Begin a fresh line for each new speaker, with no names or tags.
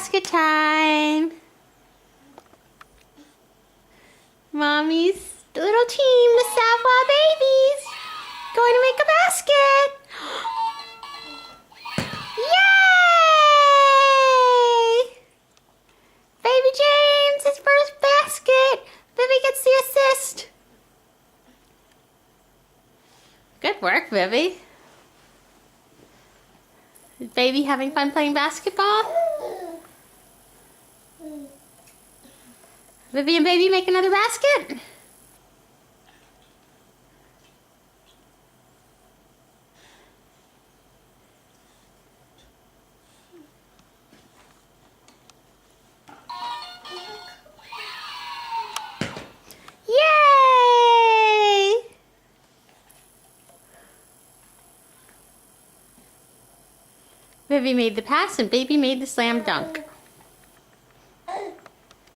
basket time. Mommy's little team, the Savoy babies, going to make a basket. Yay! Baby James, his first basket. Vivi gets the assist. Good work, Vivi. Is baby having fun playing basketball? Vivi and baby make another basket? Yay! Vivi made the pass and baby made the slam dunk.